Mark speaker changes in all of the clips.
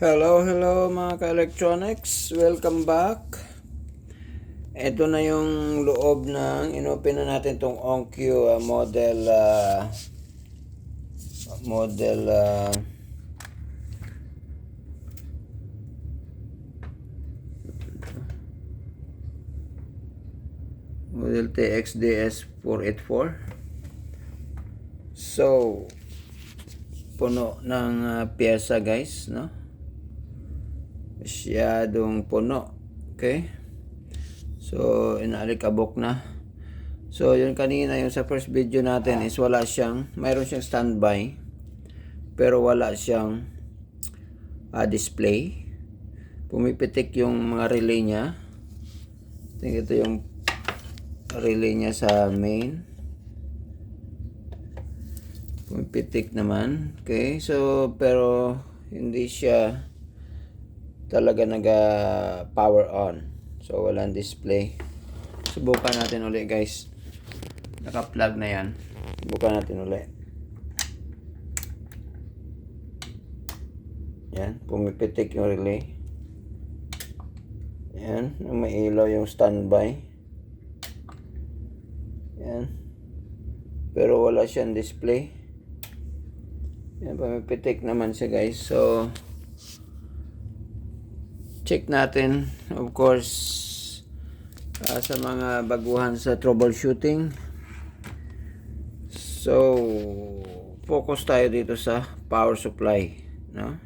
Speaker 1: Hello mga ka-electronics. Welcome back. Ito na yung loob ng inopen na natin tong Onkyo model TXDS 484. So, puno ng pyesa guys, no? Masyadong puno. Okay? So, inaalikabok na. So, yun kanina, yung sa first video natin is mayroon siyang standby, pero wala siyang display. Pumipitik yung mga relay niya. Ito yung relay niya sa main. Pumipitik naman. Okay, so, pero hindi siya talaga power on. So, walang display. Subukan natin ulit guys. Naka-plug na yan. Subukan natin ulit. Yan. Pumipitik yung relay. Yan. May ilaw yung standby. Yan. Pero wala siyang display. Yan. Pumipitik naman siya guys. So, check natin. Of course, sa mga baguhan sa troubleshooting. So, focus tayo dito sa power supply, no?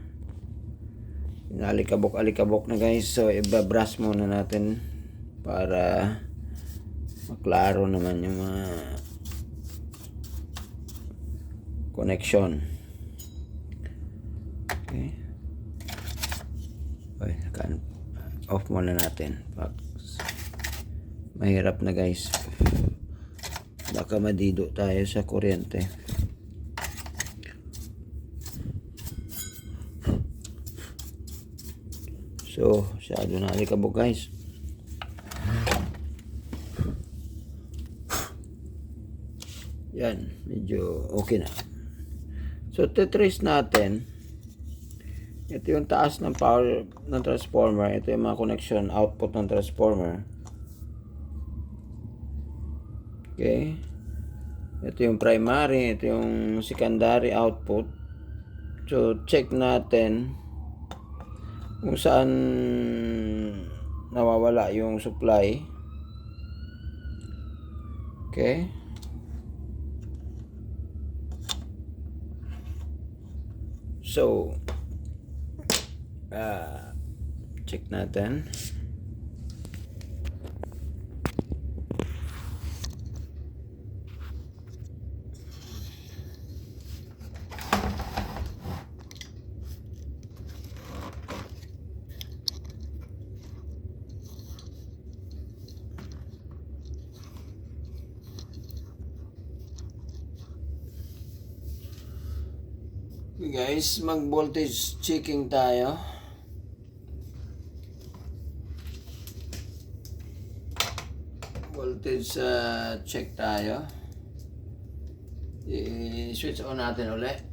Speaker 1: Alikabok na guys. So, ibabrush muna natin para maklaro naman yung mga connection. Okay. Okay, off muna natin. Mahirap na guys. Baka madido tayo sa kuryente. So, masyado na alikabok guys. Yan, medyo okay na. So, titrace natin. Ito yung taas ng power ng transformer. Ito yung mga connection output ng transformer. Okay. Ito yung primary. Ito yung secondary output. So, check natin kung saan nawawala yung supply. Okay. So, check natin. Okay guys, mag-voltage checking tayo. Voltage check tayo. I-switch on natin ulit.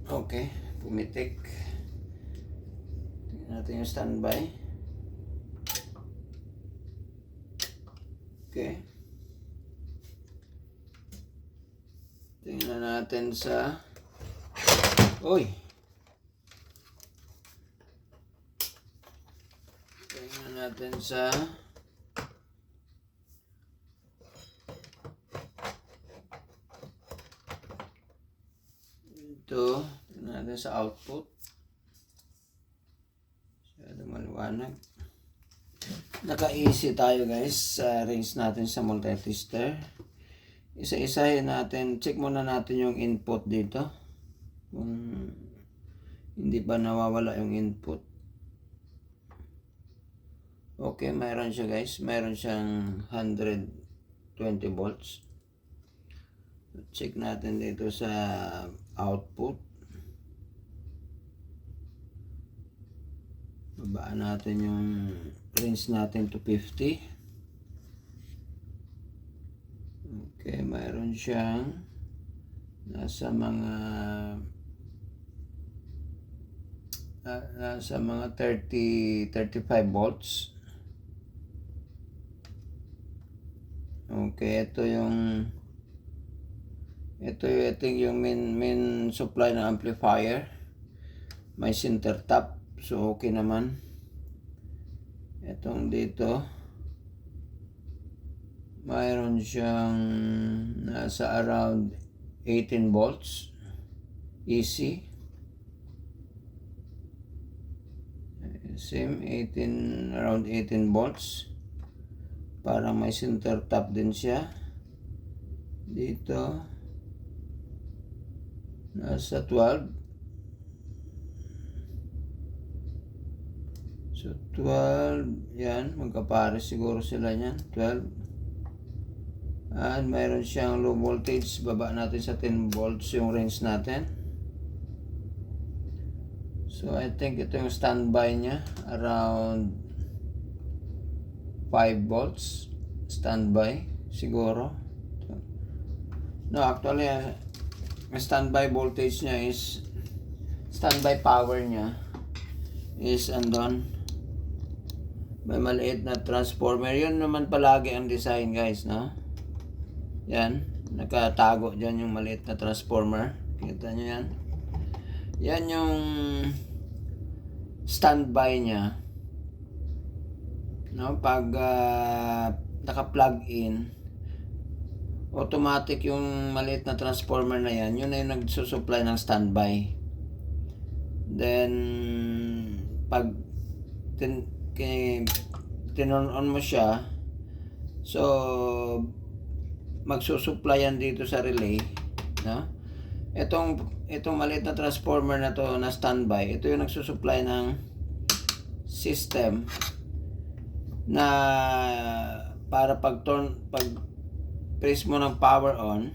Speaker 1: Okay, pumitik. Tingnan natin yung standby. Okay. Tingnan natin sa tingnan natin sa ito. Tingnan natin sa output. Masyado maliwanag. Naka-easy tayo guys sa range natin sa multitester. Isa-isahin natin. Check muna natin yung input dito. Kung hindi ba nawawala yung input. Okay, mayroon siya guys. Mayroon siyang 120 volts. Check natin dito sa output. Babaan natin yung range natin to 50. Okay, mayroon siyang nasa mga nasa mga 35 volts. Okay, ito yung main supply ng amplifier. May center tap, so okay naman. Itong dito, mayroon siyang nasa around 18 volts AC. Same, around 18 volts. Parang may center tap din siya. Dito, nasa 12. So, 12, yan. Magkapares siguro sila yan. 12. At mayroon siyang low voltage. Baba natin sa 10 volts yung range natin. So, I think ito yung standby niya. Around 5 volts. Standby. Siguro. No, actually, ang standby voltage niya is, standby power niya is andon. May maliit na transformer. Yun naman palagi ang design, guys, no? Yan. Nakatago dyan yung maliit na transformer. Kita nyo yan? Yan yung standby niya. No? Pag naka-plug in, automatic yung maliit na transformer na yan. Yun na yung nagsusupply ng standby. Then, pag tinon on mo siya, so magsusupply yan dito sa relay, no? Itong maliit na transformer na to na standby, ito yung nagsusupply ng system na para pag press mo ng power on,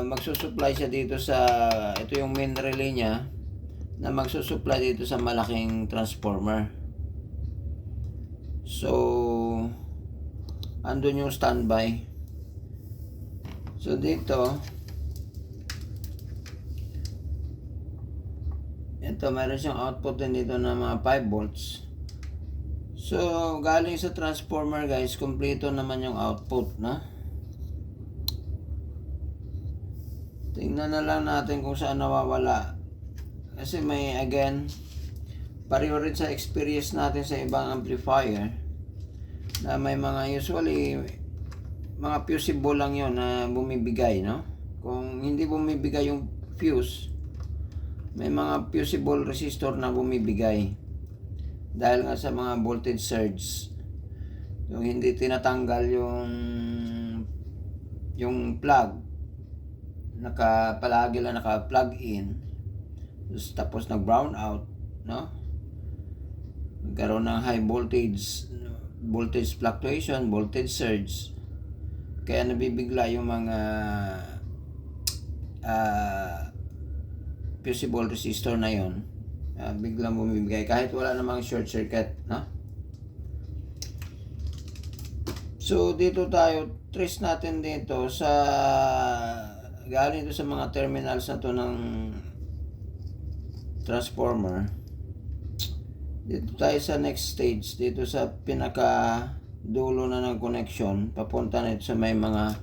Speaker 1: magsusupply siya dito sa, ito yung main relay niya na magsusupply dito sa malaking transformer. So, andun yung standby. So, dito, ito, meron siyang output din dito na mga 5 volts. So, galing sa transformer, guys, kompleto naman yung output, na? Tingnan na lang natin kung saan nawawala. Kasi may, again, pareho rin sa experience natin sa ibang amplifier na may mga usually mga fusible lang yon na bumibigay, no? Kung hindi bumibigay yung fuse, may mga fusible resistor na bumibigay dahil nga sa mga voltage surge. Yung hindi tinatanggal yung plug, palagi lang naka-plug in, tapos nag-brown out, no? Nagkaroon ng high voltage fluctuation, voltage surge, kaya nabibigla yung mga fusible resistor na yon. Biglang bumibigay kahit wala namang short circuit, no? So dito tayo, trace natin dito sa galing dito sa mga terminals na to ng transformer. Dito tayo sa next stage, dito sa pinaka dulo na ng connection, papunta na ito sa may mga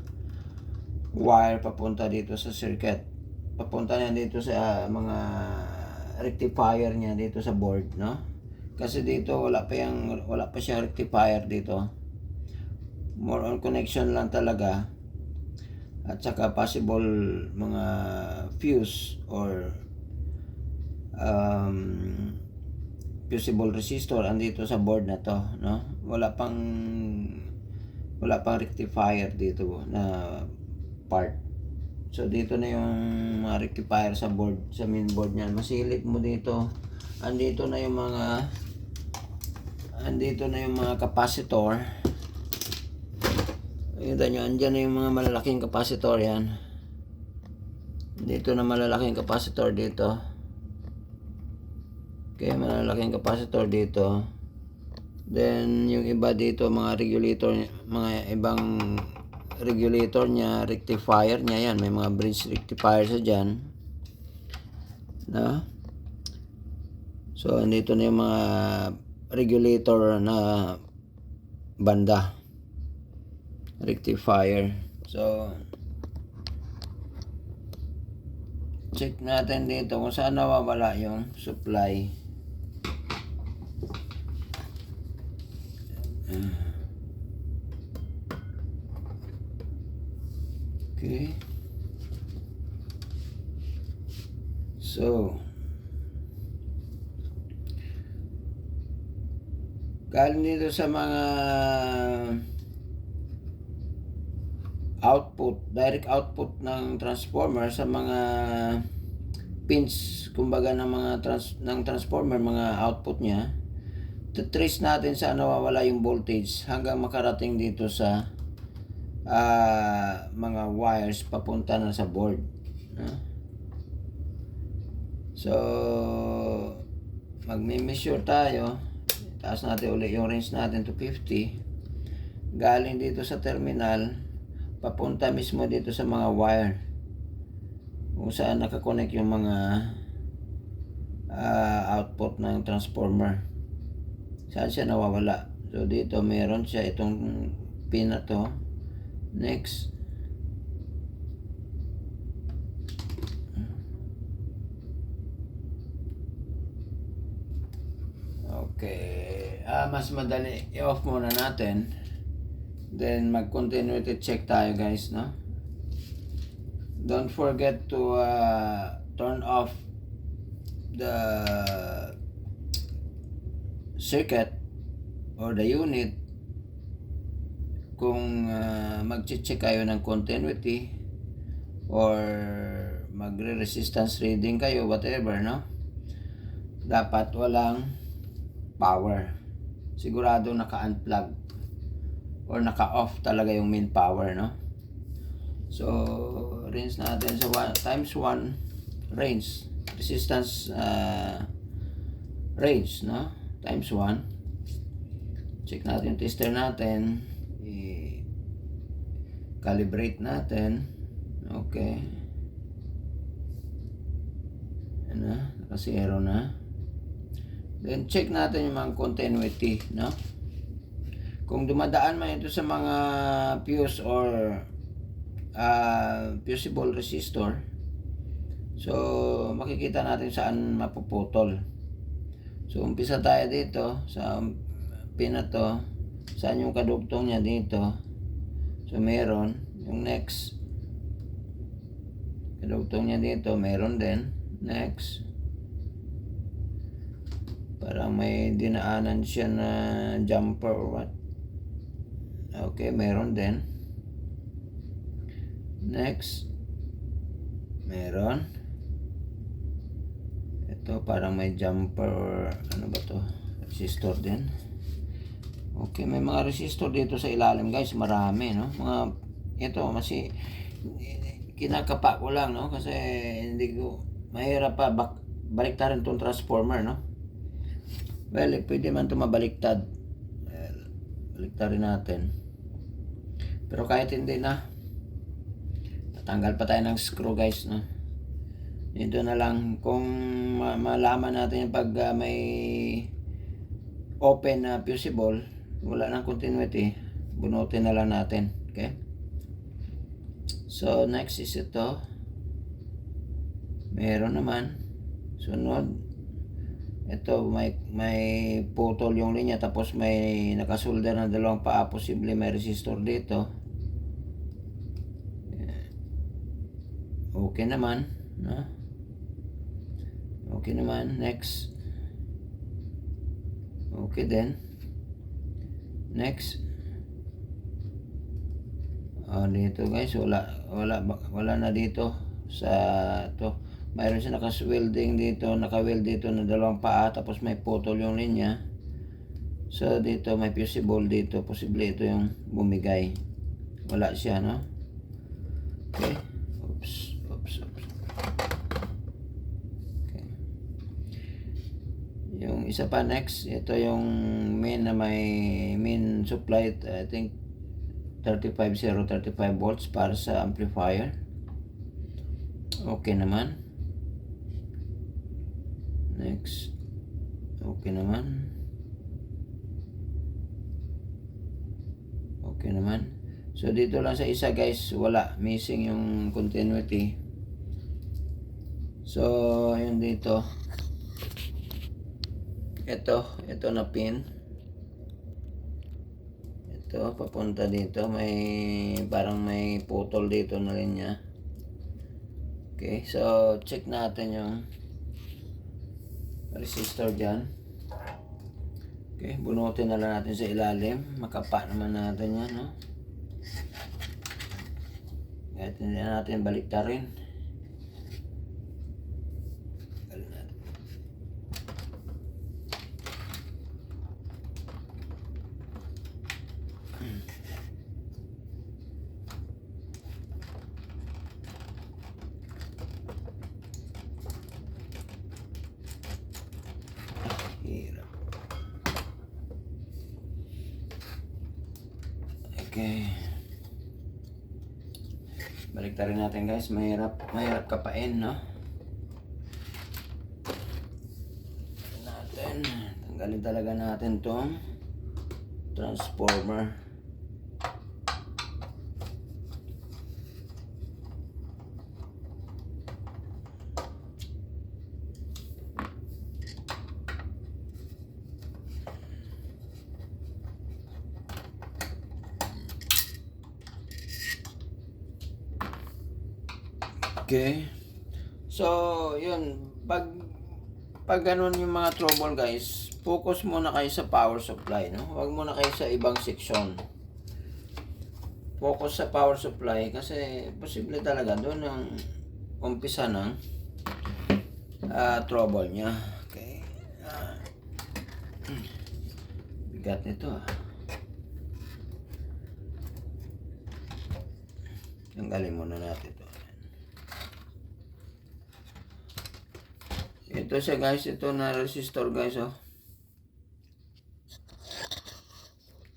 Speaker 1: wire papunta dito sa circuit. Papunta na dito sa mga rectifier niya dito sa board, no? Kasi dito wala pa siyang rectifier dito. More on connection lang talaga. At saka possible mga fuse or fusible resistor andito sa board na to, no? Wala pang rectifier dito na part. So dito na yung mga rectifier sa board, sa main board niyan. Masilip mo dito. Andito na yung mga capacitor. Kita nyo, andyan na yung mga malalaking capacitor yan. Dito na malalaking capacitor dito. Okay, malalaking capacitor dito. Then, yung iba dito, mga regulator, mga ibang regulator niya, rectifier niya yan. May mga bridge rectifier sa dyan. No? So, andito na yung mga regulator na banda. Rectifier. So, check natin dito kung saan nawawala yung supply. Okay. So, galing dito sa mga output, direct output ng transformer sa mga pins, kumbaga ng mga ng transformer, mga output niya. Trace natin saan nawawala yung voltage hanggang makarating dito sa mga wires papunta na sa board. So, magme-measure tayo. Taas natin ulit yung range natin to 50. Galing dito sa terminal, papunta mismo dito sa mga wire kung saan nakakonect yung mga output ng transformer. Saan siya nawawala? So, dito meron siya itong pin na to. Next, okay, mas madali i-off muna natin, then mag-continuity check tayo guys, no? Don't forget to turn off the circuit or the unit kung mag-check kayo ng continuity or magre-resistance reading kayo, whatever, no? Dapat walang power. Sigurado naka-unplug or naka-off talaga yung main power, no? So, range natin sa times 1 range, resistance range, no? Times 1. Check natin yung tester natin. I-calibrate natin. Okay. Yan na, naka-zero na. Then check natin yung mga continuity, no? Kung dumadaan man ito sa mga fuse or fusible resistor, so makikita natin saan mapuputol. So umpisa tayo dito sa pin na to, saan yung kadugtong niya dito. So meron yung next kadugtong niya dito, meron din. Next, parang may dinaanan siya na jumper or what. Okay, meron din. Next, meron. Ito parang may jumper or ano ba to, resistor din. Okay, may mga resistor dito sa ilalim guys, marami, no? Mga ito kasi kinakapa ko lang, no? Kasi hindi ko mahirap pa baliktarin tong transformer, no? Well, pwede man ito mabaliktad. Well, baliktarin natin. Pero kahit hindi na, tatanggal pa tayo ng screw guys, no? Dito na lang kung malaman natin pag may open na fusible, wala nang continuity, bunutin na lang natin. Okay? So next is ito. Meron naman. Sunod, ito may putol yung linya, tapos may nakasolder na dalawang paa, posible may resistor dito. Okay naman, no? Okay naman. Next. Okay din. Next. Dito guys, wala na dito sa to. Mayroon siya naka-welding dito, naka-weld dito na dalawang paa, tapos may putol yung linya. So dito may fusible dito, posible ito yung bumigay. Wala siya, no? Okay. Oops. Okay. Yung isa pa next, ito yung main na may main supply, I think 35 volts para sa amplifier. Okay naman. Next. Okay naman. Okay naman. So dito lang sa isa guys, wala, missing yung continuity. So yun dito. Ito na pin. Ito papunta dito, may parang may putol dito na linya. Okay, so check natin yung resistor dyan. Okay, bunutin na lang natin sa ilalim. Makapa naman natin yan, no? Kahit hindi natin baliktarin. Hirap. Okay. Baliktarin natin guys. Mahirap kapain, no? Tanggalin talaga natin tong transformer. Okay. So, yun. Pag ganun yung mga trouble guys, focus muna kayo sa power supply, no? Huwag muna kayo sa ibang section. Focus sa power supply kasi posible talaga doon ang umpisa ng trouble niya. Okay. Bigat nito ah. Tanggalin muna natin ito. Ito siya guys, ito na resistor guys, oh.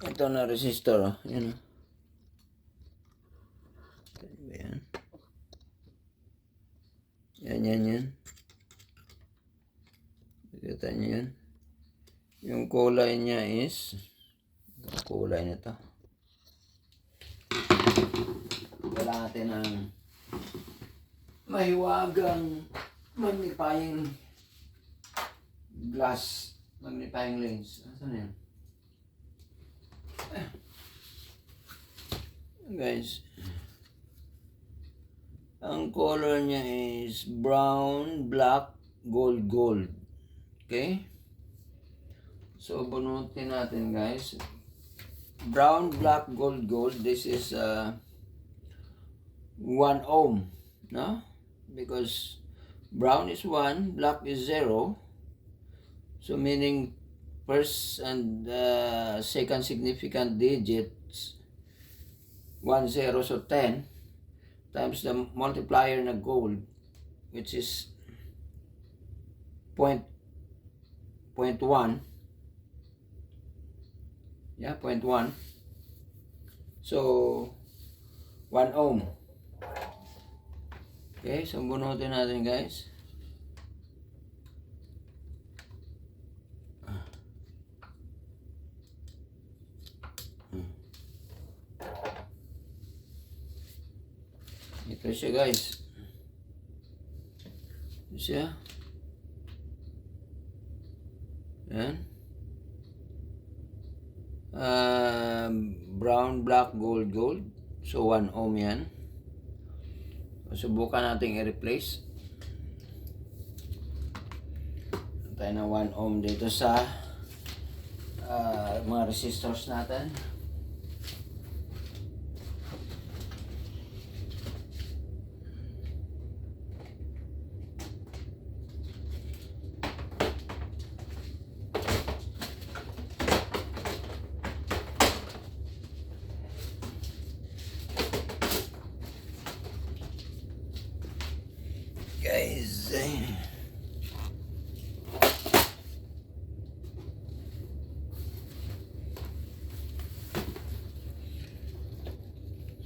Speaker 1: Ito na resistor, oh. Yan, oh. Yan. Kita nyo yan. Yung kulay niya is, kulay nito. Wala natin ang mahiwagang magnifying glass, magnifying lens. Asan yan? Guys, ang color niya is brown, black, gold. Okay? So, bunutin natin guys. Brown, black, gold. This is 1 ohm. No? Because brown is 1, black is 0. So meaning first and second significant digits 1, 0, so 10 times the multiplier na gold, which is 0.1. Yeah, 0.1. So 1 ohm. Okay, so bunutin natin guys. Ito siya guys. Ito siya. Yan. Brown, black, gold. So 1 ohm yan. Subukan natin i-replace. Tayo na 1 ohm dito sa mga resistors natin. Guys,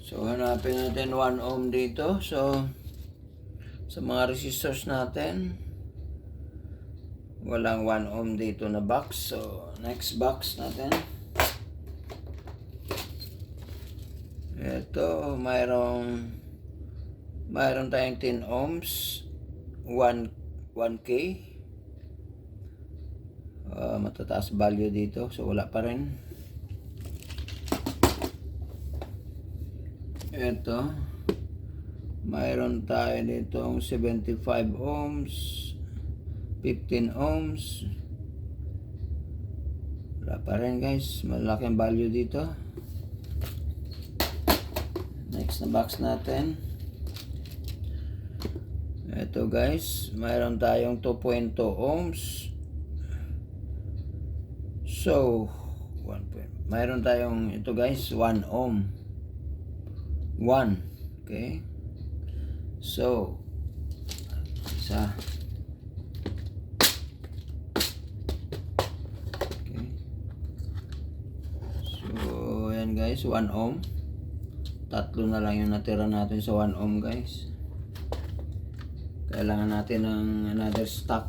Speaker 1: so hanapin natin 1 ohm dito. So sa mga resistors natin, Walang 1 ohm dito na box. So, next box natin. Ito, mayroon tayong 10 ohms, 1K. Matataas value dito, so wala pa rin. Ito, mayroon tayo ditong 75 ohms, 15 ohms. Wala pa rin guys, malaking value dito. Next na box natin. Ito guys, mayroon tayong 2.2 ohms. So, mayroon tayong ito guys, 1 ohm. 1. Okay. So, isa. Okay. So, ayan guys, 1 ohm. Tatlo na lang yung natira natin sa 1 ohm guys. Kailangan natin ng another stock.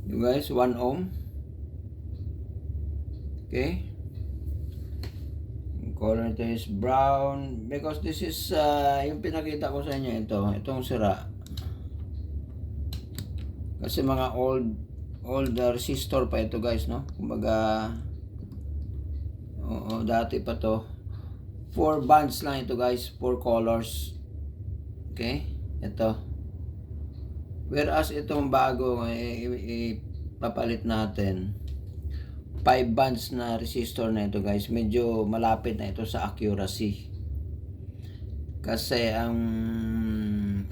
Speaker 1: You guys, 1 ohm. Okay. Yung color nito is brown because this is yung pinakita ko sa inyo itong sira. Kasi mga old resistor pa ito guys, no? Kumbaga dati pa to. 4 bands lang ito guys, 4 colors. Okay? Ito. Whereas itong bago ipapalit natin 5 bands na resistor na ito guys, medyo malapit na ito sa accuracy. Kasi ang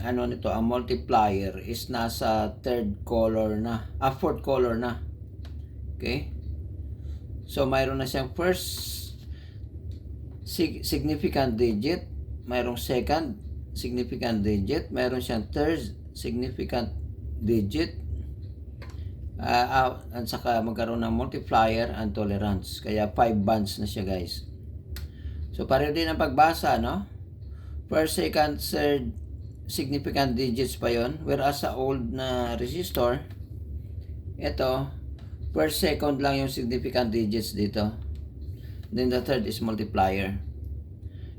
Speaker 1: nito, ang multiplier is nasa fourth color na. Okay? So mayroon na siyang first significant digit, mayroong second significant digit, mayroon siyang third significant digit, at saka magkaroon ng multiplier and tolerance. Kaya 5 bands na siya guys. So pareho din ang pagbasa, no? First, second, third significant digits pa yon. Whereas sa old na resistor, ito, first, second lang yung significant digits dito. Then the third is multiplier.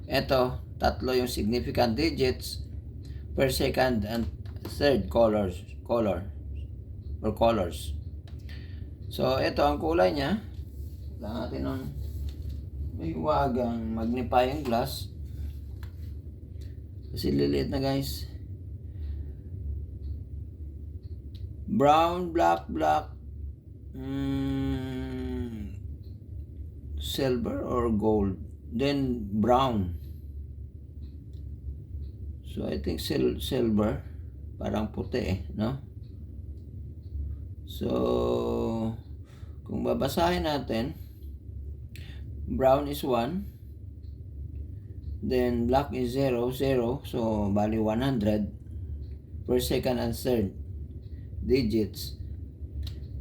Speaker 1: Ito, tatlo yung significant digits, first, second, and third color. So, ito ang kulay niya. Kailangan natin ng may wagang magnifying glass. Kasi liliit na guys. Brown, black, silver or gold. Then brown. So, I think silver. Parang puti no? So, kung babasahin natin, brown is 1, then black is 0, so bali 100 per second and third digits.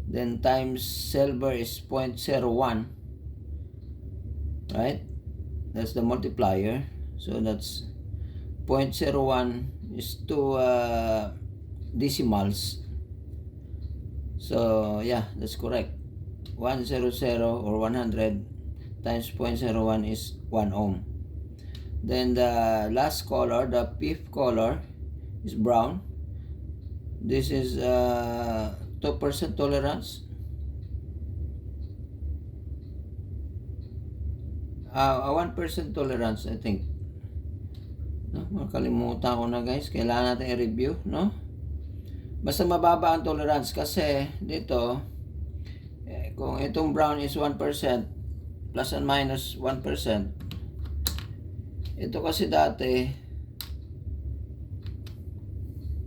Speaker 1: Then times silver is 0.01, right? That's the multiplier. So that's 0.01 is 2 decimals. So yeah, that's correct. 100 or 100 times 0.01 is 1 ohm. Then the last color, the fifth color, is brown. This is 2% tolerance. 1% tolerance, I think. No, makalimutan ko na guys. Kailangan natin i-review, no? Basta mababa ang tolerance kasi dito, kung itong brown is 1%, plus and minus 1%, ito kasi dati,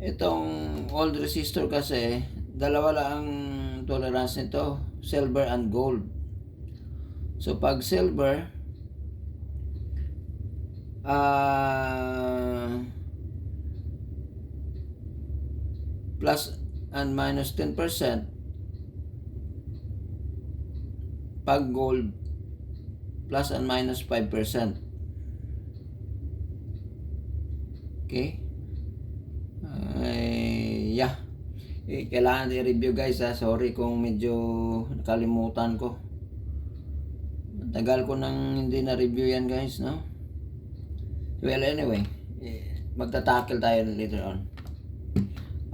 Speaker 1: itong old resistor kasi, dalawa lang ang tolerance nito, silver and gold. So pag silver, plus and minus 10%. Pag gold, plus and minus 5%. Okay? Yeah. Kailangan i-review guys ha. Sorry kung medyo nakalimutan ko. Tagal ko nang hindi na-review yan guys, no? Well, anyway, magta-tackle tayo later on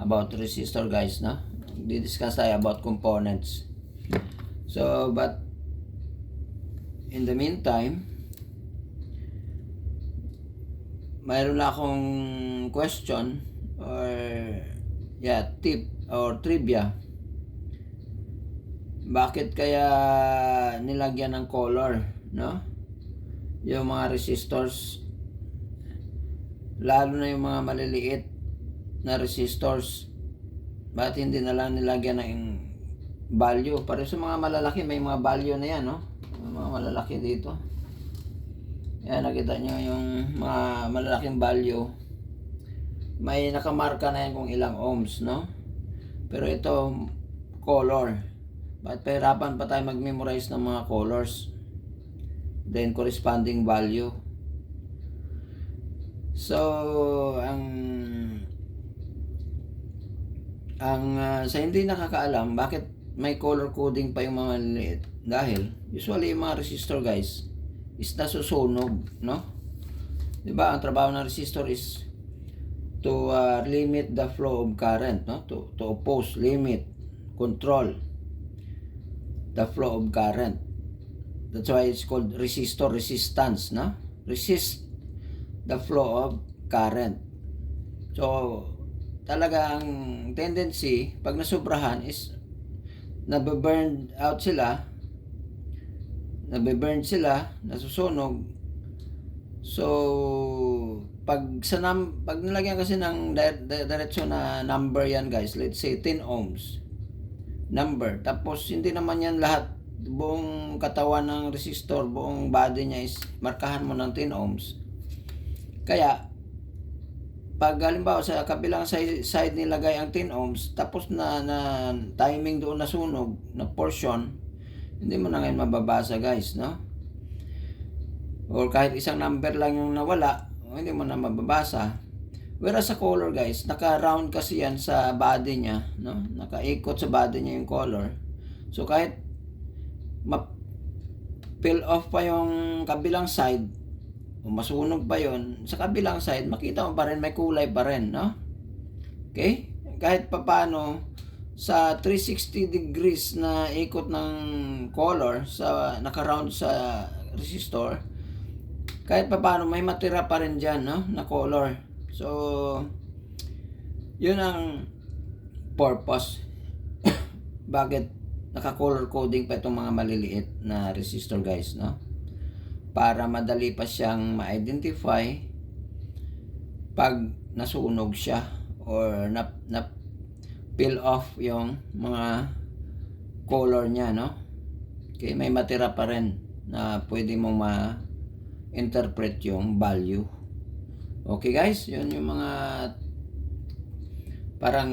Speaker 1: about resistor guys, no? Di-discuss tayo about components. So, but in the meantime, mayroon na akong question or tip or trivia. Bakit kaya nilagyan ng color, no? Yung mga resistors, lalo na yung mga maliliit na resistors, bakit hindi na lang nilagyan ng value? Para sa mga malalaki, may mga value na yan, no? Mga malalaki dito. Yan, nakita nyo yung mga malalaking value. May nakamarka na yan kung ilang ohms, no? Pero ito, color. Bakit pahirapan pa tayo mag-memorize ng mga colors? Then, corresponding value. So, sa hindi nakakaalam, bakit may color coding pa yung mga liit? Dahil, usually yung mga resistor guys, is nasusunog, no? Diba, ang trabaho ng resistor is to limit the flow of current, no? To oppose, limit, control the flow of current. That's why it's called resistor, resistance, no? Resist the flow of current. So, talaga ang tendency, pag nasubrahan is nabe-burn out sila, nasusunog. So, pag nilagyan kasi ng diretso na number yan guys, let's say 10 ohms number, tapos hindi naman yan lahat, buong katawan ng resistor, buong body niya is markahan mo ng 10 ohms. Kaya pag halimbawa sa kabilang side nilagay ang 10 ohms, tapos na timing doon nasunog na portion, hindi mo na ngayon mababasa guys, no? Or kahit isang number lang yung nawala, hindi mo na mababasa. Whereas sa color guys, naka-round kasi yan sa body niya, no? Nakaikot sa body niya yung color. So kahit ma-peel off pa yung kabilang side, o masunog pa yon, sa kabilang side, makita mo pa rin, may kulay pa rin, no? Okay? Kahit papano, sa 360 degrees na ikot ng color, sa naka-round sa resistor, kahit papano, may matira pa rin dyan, no? Na color. So, yun ang purpose. Bakit naka-color coding pa itong mga maliliit na resistor guys, no? Para madali pa siyang ma-identify pag nasunog siya or na peel off yung mga color niya, no? Okay, may matira pa rin na pwede mong ma-interpret yung value. Okay guys, yun yung mga parang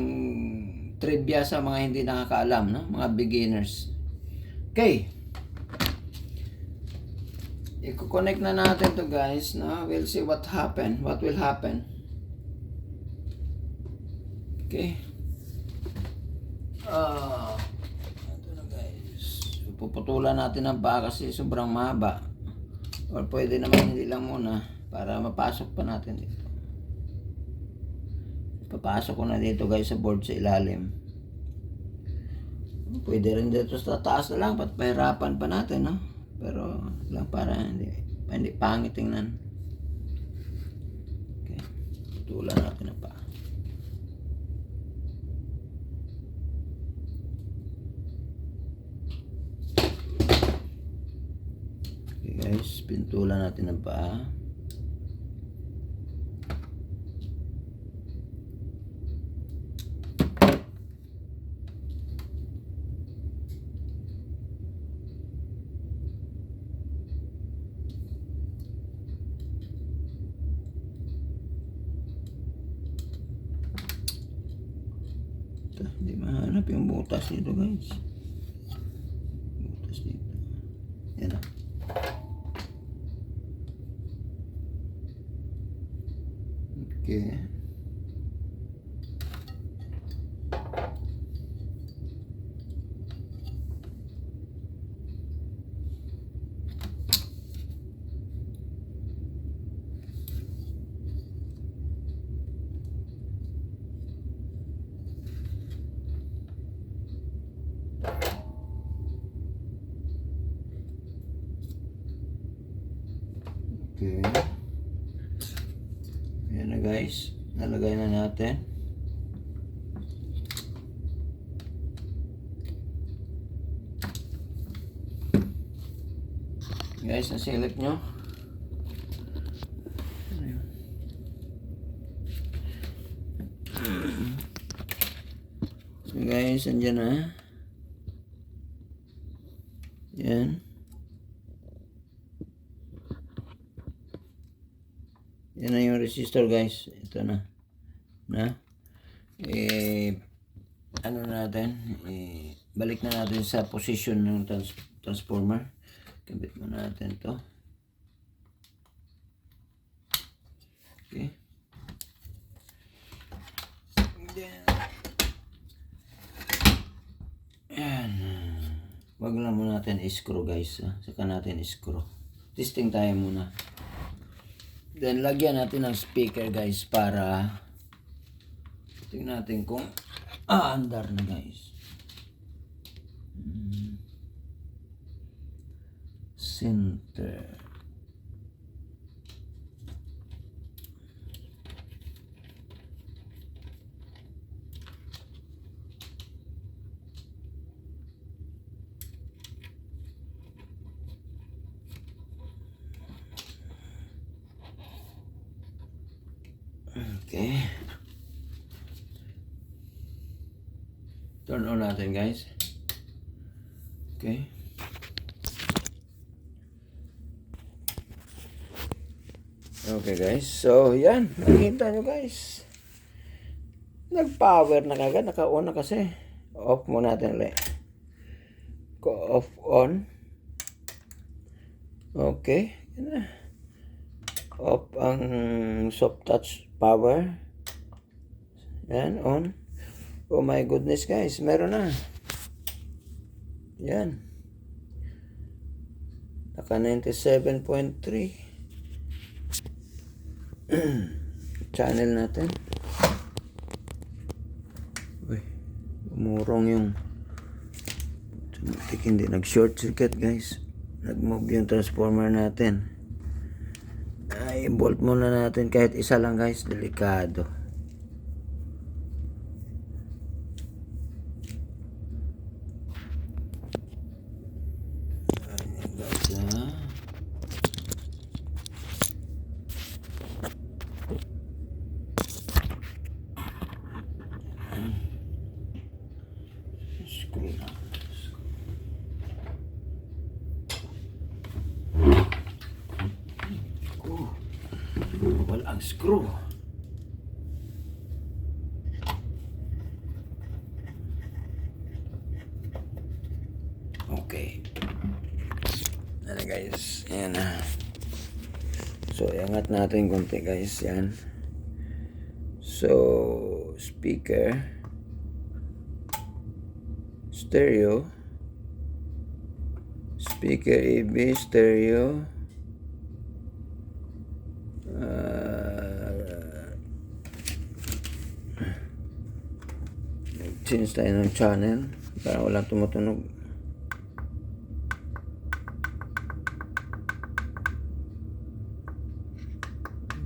Speaker 1: trivia sa mga hindi nakakaalam, no? Mga beginners. Okay. I-connect na natin to guys, no? We'll see what will happen. Okay. Ito na guys. Puputulan natin ang paa kasi sobrang mahaba. Or pwede naman hindi lang muna para mapasok pa natin dito. Papasok ko na dito guys sa board sa ilalim. Pwede rin dito sa taas na lang, pahirapan pa natin, no? Pero lang para hindi pangit tingnan. Okay. Tutulan natin ang paa. Okay guys, pintulan natin ang paa. Hindi mahanap yung butas nito guys. Butas dito. Yan na. Okay. Okay. Ayan na guys. Nalagay na natin. Guys, nasilip nyo. So guys, andyan na. Yan. Yan na yung resistor guys. Ito na. Ano natin? Balik na natin sa position ng transformer. Kabit mo natin to. Okay. Yan. Wag lang muna natin i-screw guys. Saka natin i-screw. Testing tayo muna. Then, lagyan natin ng speaker guys para tingnan natin kung andar na guys. Center. Okay. Turn on natin guys. Okay. Okay guys. So yan. Nakikita nyo guys. Nag-power na kagad. Naka-on na kasi. Off muna natin ulit. Off on. Okay. Yan na. Off ang soft touch power. Yan, on. Oh my goodness guys, meron na. Yan. Naka 97.3. Channel natin. Uy, umurong yung hindi nag-short circuit guys. Nag-move yung transformer natin. I-bolt muna natin kahit isa lang guys, delikado. Ayan guys ha. Screw na. Walang screw. Okay. Yan guys. Yan na. So, iangat natin konti guys. Yan. So, speaker. Stereo. Speaker AB stereo. Change tayo ng channel para walang tumutunog.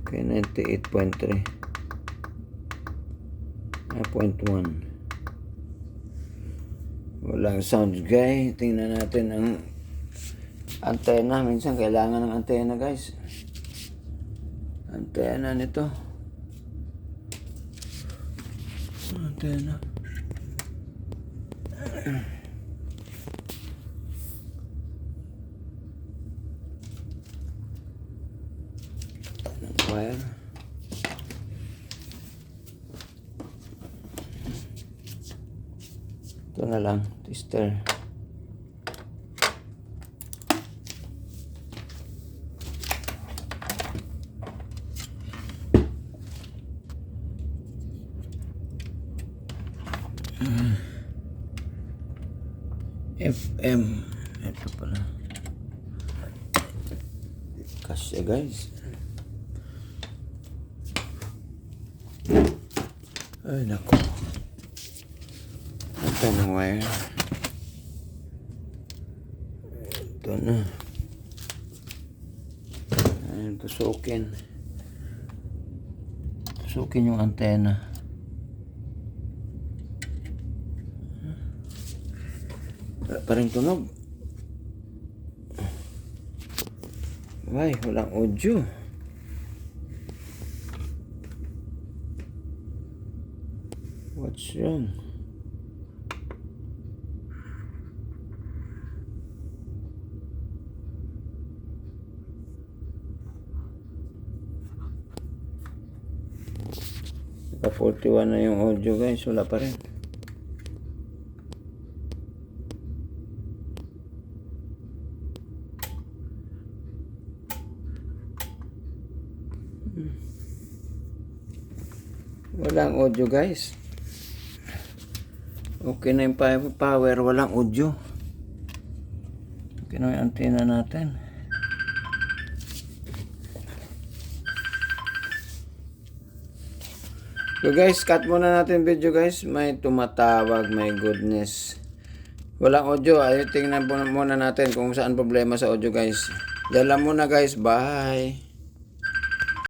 Speaker 1: Okay, 98.3 0.1. Walang sound guys. Tingnan natin ang antena. Minsan kailangan ng antena guys. Antena nito. Antena. Wire. Ito na lang, tester. FM. Ito pala. Kasya guys. Ay nako. Ito na wire. Ito na. Ayan, tusukin. Tusukin yung antena. Wala pa rin tunog. Ay, walang audio. What's wrong? Naka 41 na yung audio guys, wala pa rin. Walang audio guys. Okay na yung power, walang audio. Okay na yung antena natin. So guys, cut muna natin video guys. May tumatawag, my goodness. Walang audio. Ay, tingnan muna natin kung saan problema sa audio guys. Diyan lang muna guys. Bye.